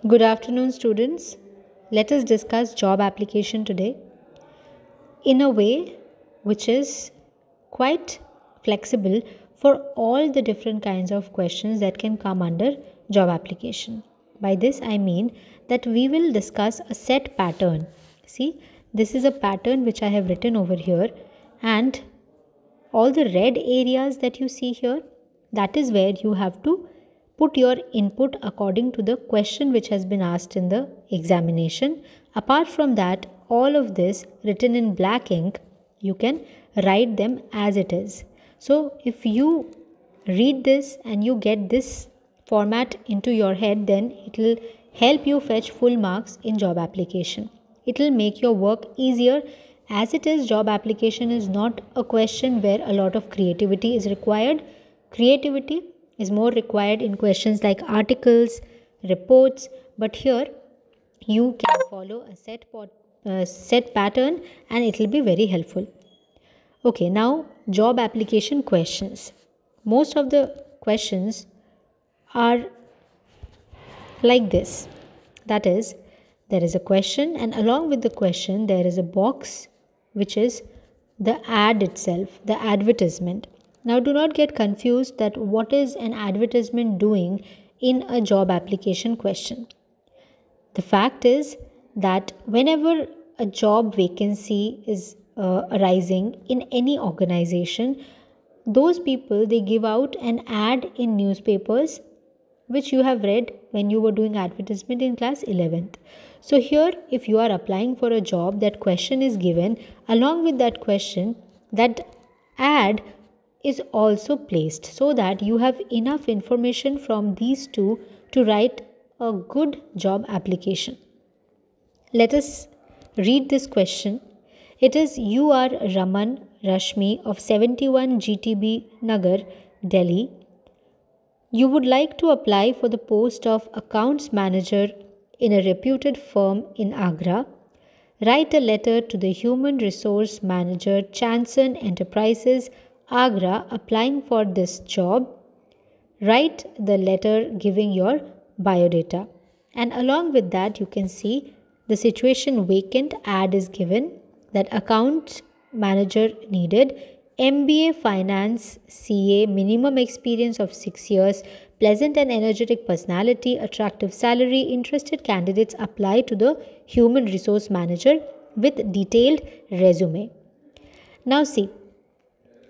Good afternoon, students. Let us discuss job application today in a way which is quite flexible for all the different kinds of questions that can come under job application. By this, I mean that we will discuss a set pattern. See, this is a pattern which I have written over here, and all the red areas that you see here, that is where you have to put your input according to the question which has been asked in the examination. Apart from that, all of this written in black ink, you can write them as it is. So if you read this and you get this format into your head, then it will help you fetch full marks in job application. It will make your work easier. As it is, job application is not a question where a lot of creativity is required. Creativity is more required in questions like articles, reports, but here you can follow a set pattern and it will be very helpful. Okay, now job application questions. Most of the questions are like this. That is, there is a question, and along with the question, there is a box which is the ad itself, the advertisement. Now, do not get confused that what is an advertisement doing in a job application question. The fact is that whenever a job vacancy is arising in any organization, those people, they give out an ad in newspapers which you have read when you were doing advertisement in class 11th. So here, if you are applying for a job, that question is given. Along with that question, that ad is also placed so that you have enough information from these two to write a good job application. Let us read this question. It is you are Raman Rashmi of 71 GTB Nagar, Delhi. You would like to apply for the post of accounts manager in a reputed firm in Agra. Write a letter to the human resource manager, Chanson Enterprises, Agra, applying for this job. Write the letter giving your biodata. And along with that, you can see the situation vacant ad is given, that accounts manager needed, MBA Finance CA, minimum experience of 6 years, pleasant and energetic personality, attractive salary. Interested candidates apply to the human resource manager with detailed resume. Now see,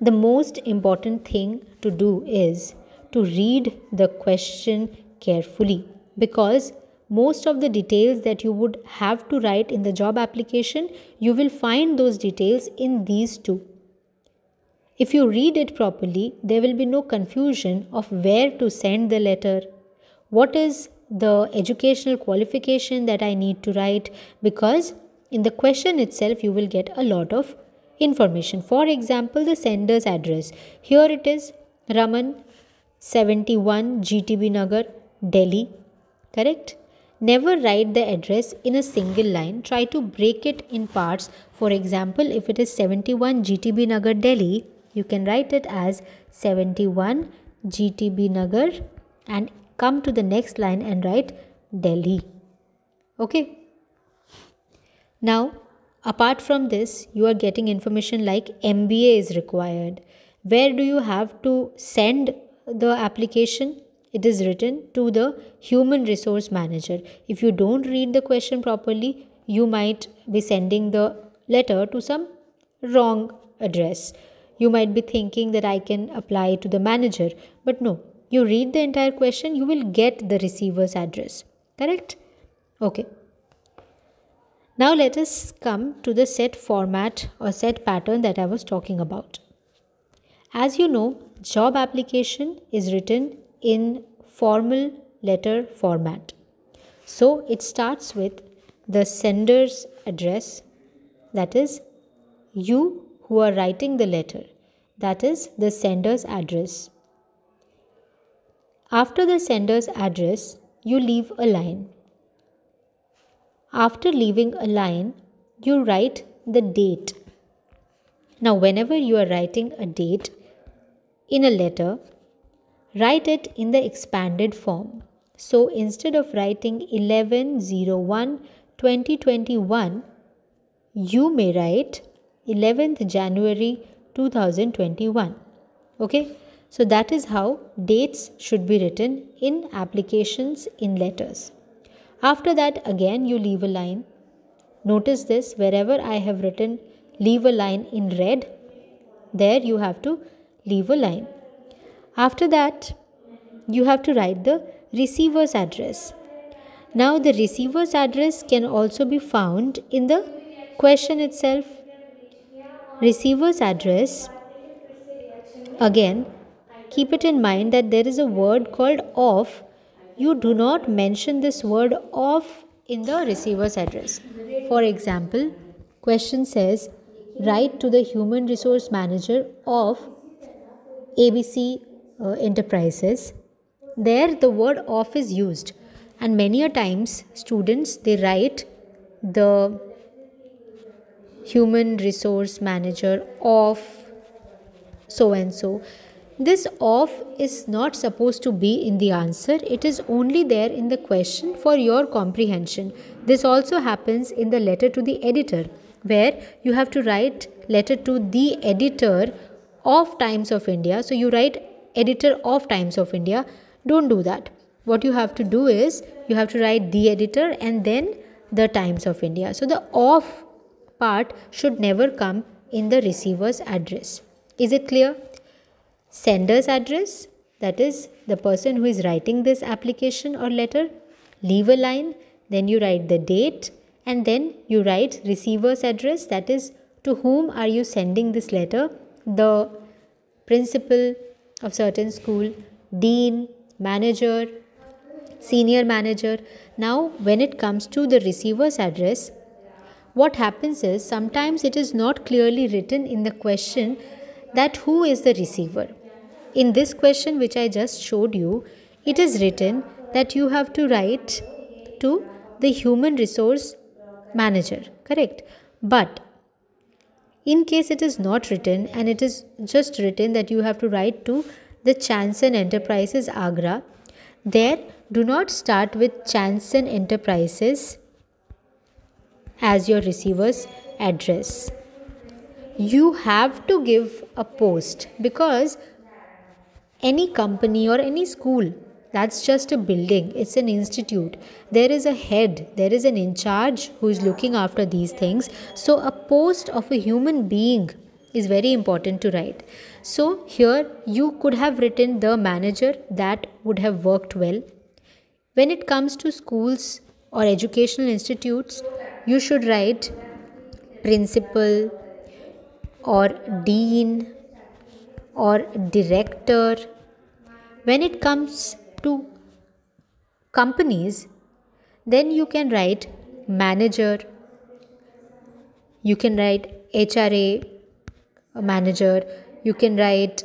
the most important thing to do is to read the question carefully, because most of the details that you would have to write in the job application, you will find those details in these two. If you read it properly, there will be no confusion of where to send the letter, what is the educational qualification that I need to write, because in the question itself you will get a lot of information. For example, the sender's address. Here it is Raman 71 GTB Nagar, Delhi. Correct? Never write the address in a single line. Try to break it in parts. For example, if it is 71 GTB Nagar, Delhi, you can write it as 71 GTB Nagar and come to the next line and write Delhi. Okay. Now, apart from this, you are getting information like MBA is required. Where do you have to send the application? It is written to the human resource manager. If you don't read the question properly, you might be sending the letter to some wrong address. You might be thinking that I can apply to the manager, but no, you read the entire question, you will get the receiver's address. Correct? Okay. Now let us come to the set format or set pattern that I was talking about. As you know, job application is written in formal letter format. So it starts with the sender's address, that is you who are writing the letter, that is the sender's address. After the sender's address, you leave a line. After leaving a line, you write the date. Now, whenever you are writing a date in a letter, write it in the expanded form. So instead of writing 11/01/2021, you may write 11th January 2021. Okay, so that is how dates should be written in applications in letters. After that, again you leave a line. Notice this, wherever I have written leave a line in red, there you have to leave a line. After that, you have to write the receiver's address. Now the receiver's address can also be found in the question itself. Receiver's address, again, keep it in mind that there is a word called of. You do not mention this word of in the receiver's address. For example, question says, write to the human resource manager of ABC Enterprises. There the word of is used, and many a times students, they write the human resource manager of so and so. This of is not supposed to be in the answer. It is only there in the question for your comprehension. This also happens in the letter to the editor, where you have to write letter to the editor of Times of India. So you write editor of Times of India. Don't do that. What you have to do is you have to write the editor and then the Times of India. So the of part should never come in the receiver's address. Is it clear? Sender's address, that is the person who is writing this application or letter, leave a line, then you write the date, and then you write receiver's address, that is to whom are you sending this letter, the principal of certain school, dean, manager, senior manager. Now when it comes to the receiver's address, what happens is sometimes it is not clearly written in the question that who is the receiver. In this question which I just showed you, it is written that you have to write to the human resource manager, correct? But in case it is not written and it is just written that you have to write to the Chanson Enterprises Agra, there do not start with Chanson Enterprises as your receiver's address. You have to give a post, because any company or any school, that's just a building, it's an institute. There is a head, there is an in charge who is looking after these things. So a post of a human being is very important to write. So here you could have written the manager, that would have worked well. When it comes to schools or educational institutes, you should write principal or dean or director. When it comes to companies, then you can write manager, you can write HRA manager, you can write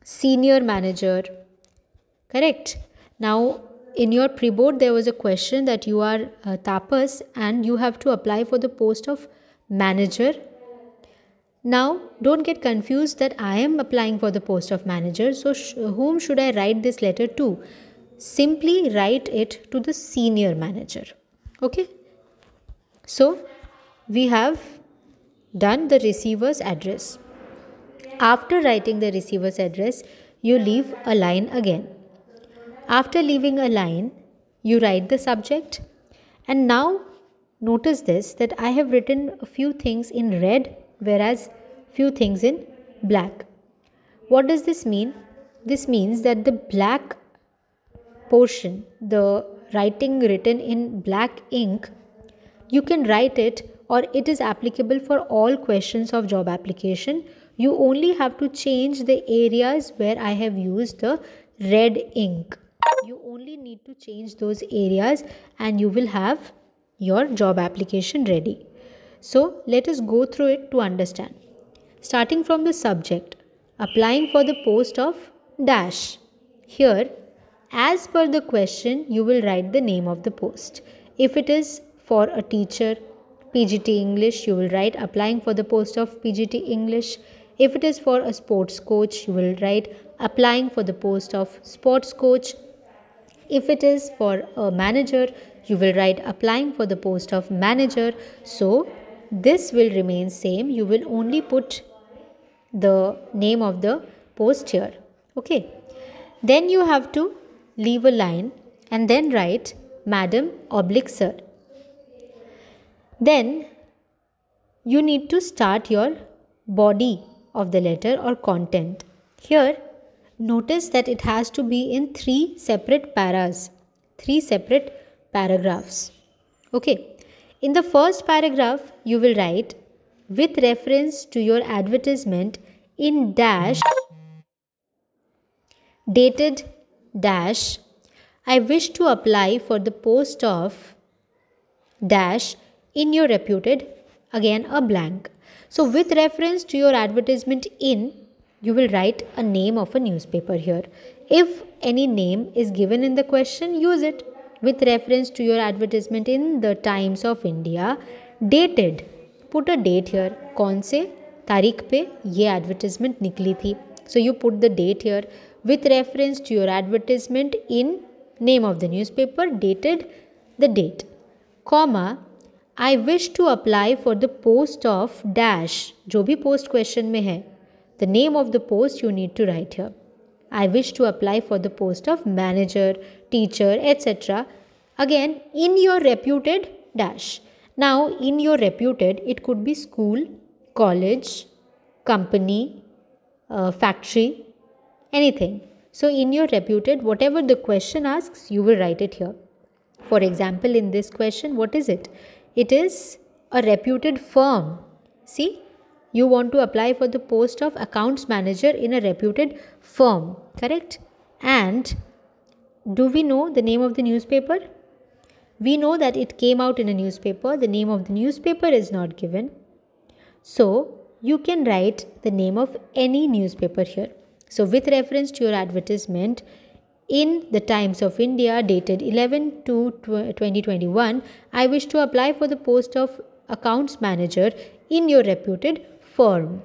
senior manager, correct? Now in your pre-board there was a question that you are tapas and you have to apply for the post of manager. Now don't get confused that I am applying for the post of manager, so whom should I write this letter to? Simply write it to the senior manager. Okay, so we have done the receiver's address. After writing the receiver's address, you leave a line again. After leaving a line, you write the subject. And now notice this, that I have written a few things in red, whereas few things in black. What does this mean? This means that the black portion, the writing written in black ink, you can write it, or it is applicable for all questions of job application. You only have to change the areas where I have used the red ink. You only need to change those areas and you will have your job application ready. So let us go through it to understand. Starting from the subject, applying for the post of dash. Here, as per the question, you will write the name of the post. If it is for a teacher, PGT English, you will write applying for the post of PGT English. If it is for a sports coach, you will write applying for the post of sports coach. If it is for a manager, you will write applying for the post of manager. So this will remain same. You will only put the name of the post here. Okay. Then you have to leave a line and then write Madam oblique Sir. Then you need to start your body of the letter or content. Here, notice that it has to be in 3 separate paras, 3 separate paragraphs. Okay. In the first paragraph, you will write with reference to your advertisement in dash dated dash, I wish to apply for the post of dash in your reputed, again a blank. So with reference to your advertisement in, you will write a name of a newspaper here. If any name is given in the question, use it. With reference to your advertisement in the Times of India, dated, put a date here. कौन से तारीख पे ये advertisement निकली थी. So you put the date here. With reference to your advertisement in name of the newspaper, dated the date, comma, I wish to apply for the post of dash, जो भी post question में है, the name of the post you need to write here. I wish to apply for the post of manager, teacher, etc. Again, in your reputed dash. Now, in your reputed, it could be school, college, company, factory, anything. So, in your reputed, whatever the question asks, you will write it here. For example, in this question, what is it? It is a reputed firm. See, you want to apply for the post of accounts manager in a reputed firm, correct? And do we know the name of the newspaper? We know that it came out in a newspaper. The name of the newspaper is not given. So, you can write the name of any newspaper here. So, with reference to your advertisement in the Times of India dated 11/2/2021, I wish to apply for the post of accounts manager in your reputed firm.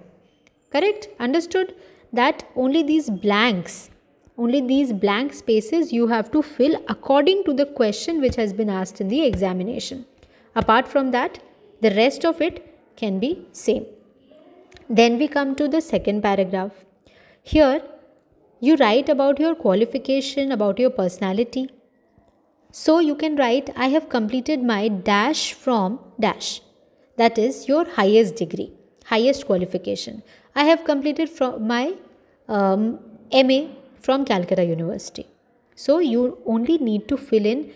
Correct? Understood? That only these blank spaces you have to fill according to the question which has been asked in the examination. Apart from that, the rest of it can be same. Then we come to the second paragraph. Here, you write about your qualification, about your personality. So, you can write, I have completed my dash from dash. That is your highest degree, highest qualification. I have completed from my MA from Calcutta University. So, you only need to fill in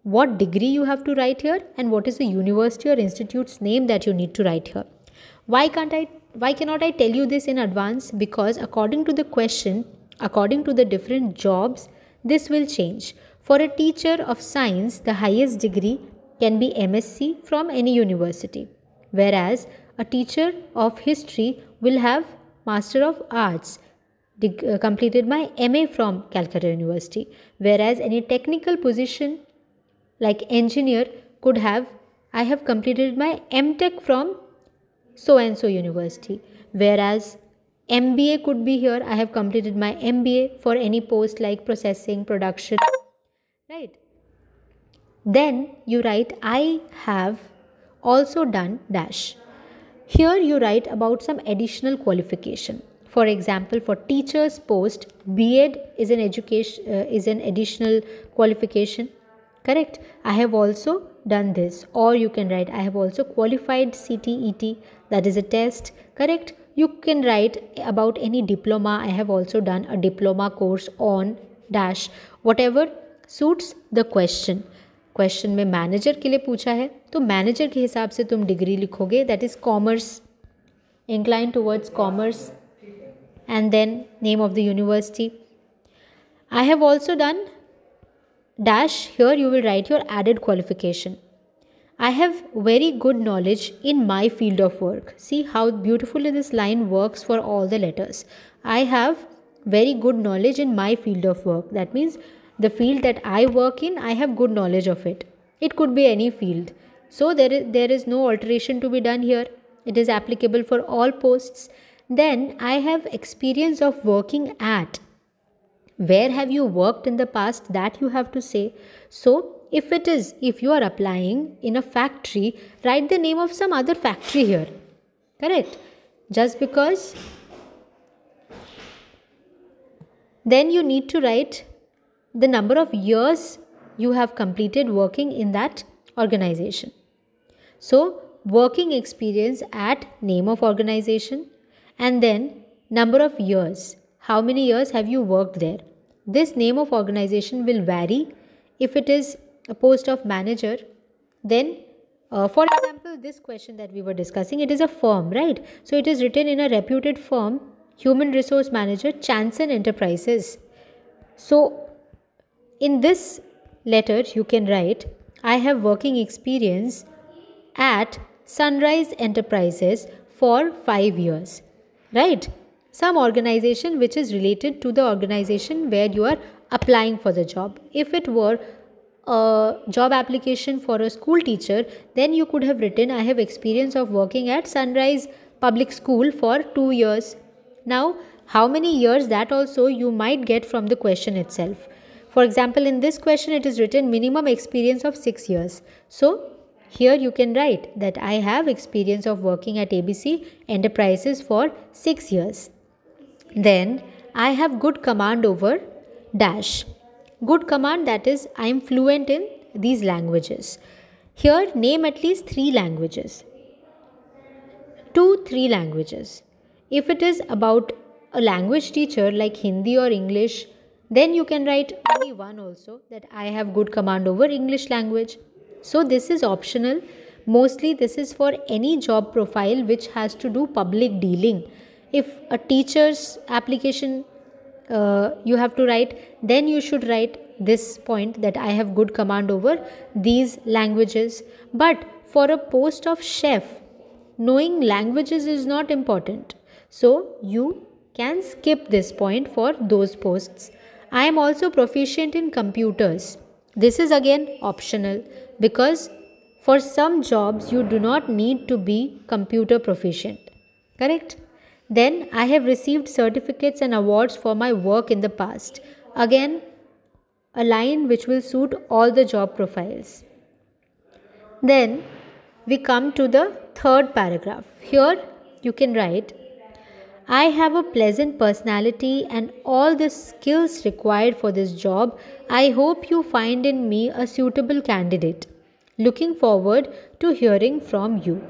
what degree you have to write here and what is the university or institute's name that you need to write here. Why cannot I tell you this in advance? Because according to the question, according to the different jobs, this will change. For a teacher of science, the highest degree can be MSc from any university, whereas a teacher of history will have Master of Arts, completed my MA from Calcutta University, whereas any technical position like engineer could have, I have completed my MTech from so and so university, whereas MBA could be here, I have completed my MBA for any post like processing, production, right? Then you write, I have also done dash. Here you write about some additional qualification. For example, for teacher's post, B.Ed is an additional qualification. Correct? I have also done this. Or you can write, I have also qualified CTET, that is a test. Correct? You can write about any diploma. I have also done a diploma course on dash. Whatever suits the question. Question में manager के लिए पूछा है तो manager के हिसाब से तुम डिग्री लिखोगे, that is commerce, incline towards commerce, and then name of the university. I have also done dash. Here you will write your added qualification. I have very good knowledge in my field of work. See how beautifully this line works for all the letters. I have very good knowledge in my field of work. That means the field that I work in, I have good knowledge of it. It could be any field. So there is no alteration to be done here. It is applicable for all posts. Then I have experience of working at Where have you worked in the past, that you have to say. So if you are applying in a factory, write the name of some other factory here. Correct? Just because then you need to write the number of years you have completed working in that organization. So working experience at name of organization, and then number of years. How many years have you worked there? This name of organization will vary. If it is a post of manager, then for example, this question that we were discussing, it is a firm, right? So it is written in a reputed firm, human resource manager, Chanson Enterprises. So in this letter, you can write, I have working experience at Sunrise Enterprises for 5 years, right? Some organization which is related to the organization where you are applying for the job. If it were a job application for a school teacher, then you could have written, I have experience of working at Sunrise Public School for 2 years. Now, how many years, that also you might get from the question itself. For example, in this question it is written minimum experience of 6 years. So here you can write that I have experience of working at ABC Enterprises for 6 years. Then I have good command over dash. Good command, that is I am fluent in these languages. Here name at least 3 languages. 2-3 languages. If it is about a language teacher like Hindi or English, then you can write only one also, that I have good command over English language. So this is optional. Mostly this is for any job profile which has to do public dealing. If a teacher's application you have to write, then you should write this point, that I have good command over these languages. But for a post of chef, knowing languages is not important. So you can skip this point for those posts. I am also proficient in computers. This is again optional, because for some jobs you do not need to be computer proficient. Correct? Then I have received certificates and awards for my work in the past. Again, a line which will suit all the job profiles. Then we come to the third paragraph. Here you can write, I have a pleasant personality and all the skills required for this job. I hope you find in me a suitable candidate. Looking forward to hearing from you.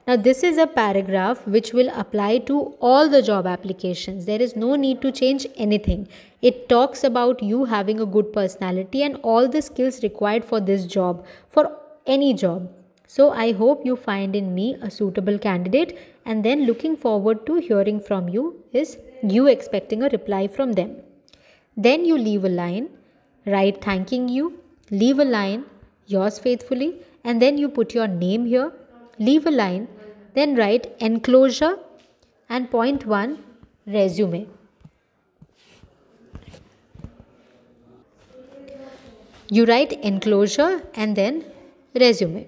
Now this is a paragraph which will apply to all the job applications. There is no need to change anything. It talks about you having a good personality and all the skills required for this job, for any job. So I hope you find in me a suitable candidate, and then looking forward to hearing from you is you expecting a reply from them. Then you leave a line, write thanking you, leave a line, yours faithfully, and then you put your name here, leave a line, then write enclosure and point 1 resume. You write enclosure and then resume.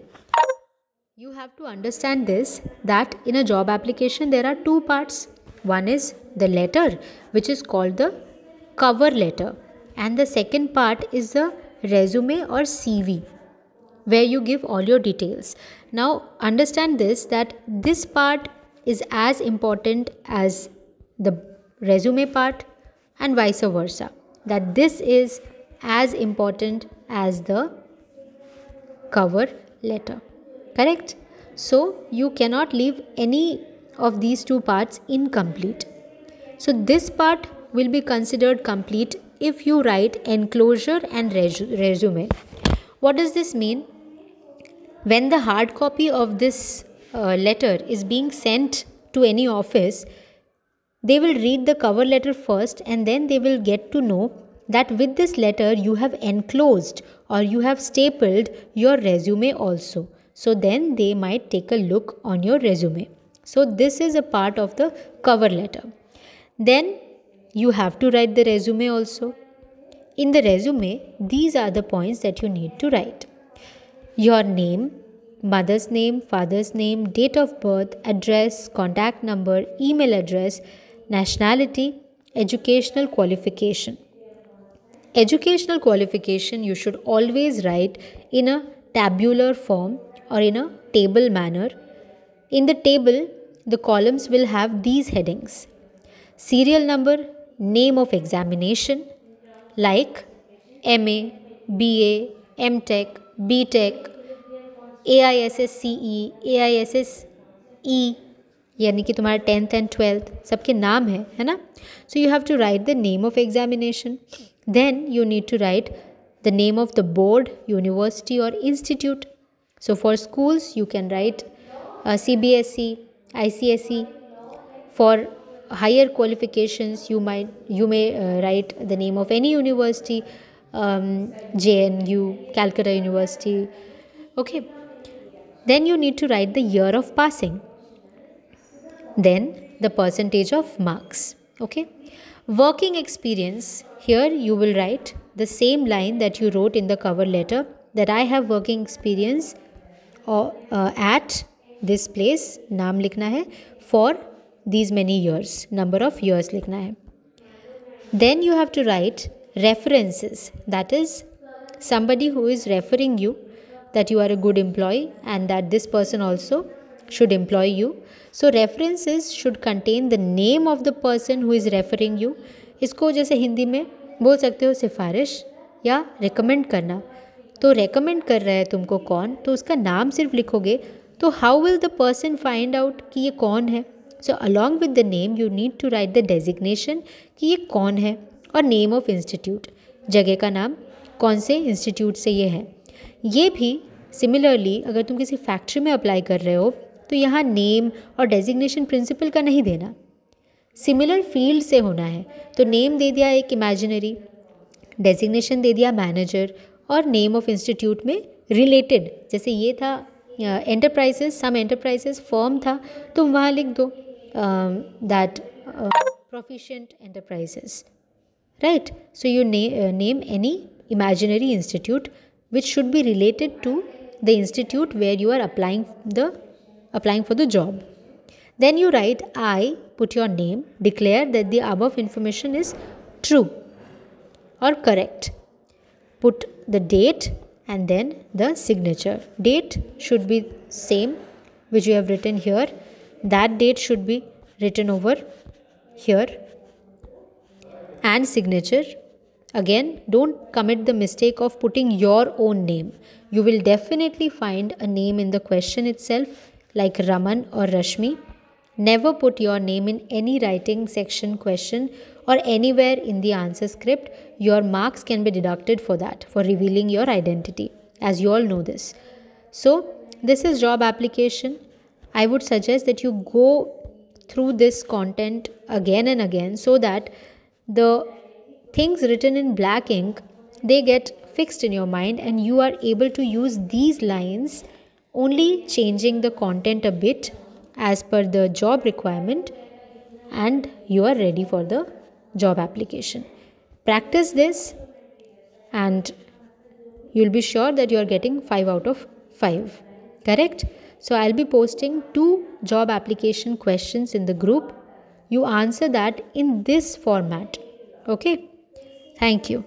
You have to understand this, that in a job application there are 2 parts. One is the letter, which is called the cover letter, and the second part is the resume or CV, where you give all your details. Now understand this, that this part is as important as the resume part, and vice versa, that this is as important as the cover letter. Correct? So you cannot leave any of these 2 parts incomplete. So this part will be considered complete if you write enclosure and resume. What does this mean? When the hard copy of this letter is being sent to any office, they will read the cover letter first, and then they will get to know that with this letter you have enclosed or you have stapled your resume also. So then they might take a look on your resume. So this is a part of the cover letter. Then you have to write the resume also. In the resume, these are the points that you need to write. Your name, mother's name, father's name, date of birth, address, contact number, email address, nationality, educational qualification. Educational qualification you should always write in a tabular form or in a table manner. In the table, the columns will have these headings: serial number, name of examination, like MA, BA, MTech, BTech, AISSCE, AISSE, यानी कि तुम्हारा 10th and 12th सबके नाम है ना. So you have to write the name of examination. Then you need to write the name of the board, university or institute. So for schools you can write CBSE, ICSE. For higher qualifications you may write the name of any university, JNU, Calcutta University. Okay. Then you need to write the year of passing. Then the percentage of marks. Okay. Working experience, here you will write the same line that you wrote in the cover letter, that I have working experience at this place, नाम लिखना है, for these many years, number of years लिखना है. Then you have to write references, that is somebody who is referring you, that you are a good employee and that this person also should employ you. So references should contain the name of the person who is referring you. इसको जैसे हिंदी में बोल सकते हो सिफारिश या recommend करना. तो रेकमेंड कर रहा है तुमको कौन, तो उसका नाम सिर्फ लिखोगे तो how will the person find out कि ये कौन है. So along with the name you need to write the designation कि ये कौन है, और नेम ऑफ इंस्टीट्यूट, जगह का नाम, कौन से इंस्टीट्यूट से ये है. ये भी सिमिलरली अगर तुम किसी फैक्ट्री में अप्लाई कर रहे हो तो यहाँ नेम और डेजिग्नेशन प्रिंसिपल का नहीं देना, सिमिलर फील्ड से होना है. तो नेम दे दिया एक इमेजिनरी, डेजिग्नेशन दे दिया मैनेजर, और नेम ऑफ इंस्टीट्यूट में रिलेटेड, जैसे ये था एंटरप्राइजेस, सम एंटरप्राइजेस फर्म था तो वहाँ लिख दो that proficient enterprises, right. So you name any imaginary institute which should be related to the institute where you are applying for the job. Then you write I, put your name, declare that the above information is true or correct. Put the date and then the signature. Date should be same which you have written here. That date should be written over here. And signature. Again, don't commit the mistake of putting your own name. You will definitely find a name in the question itself, like Raman or Rashmi. Never put your name in any writing section question or anywhere in the answer script. Your marks can be deducted for that, for revealing your identity, as you all know this. So, this is job application. I would suggest that you go through this content again and again so that the things written in black ink, they get fixed in your mind and you are able to use these lines, only changing the content a bit as per the job requirement, and you are ready for the job application. Practice this and you'll be sure that you are getting 5 out of 5. Correct? So I'll be posting 2 job application questions in the group. You answer that in this format. Okay? Thank you.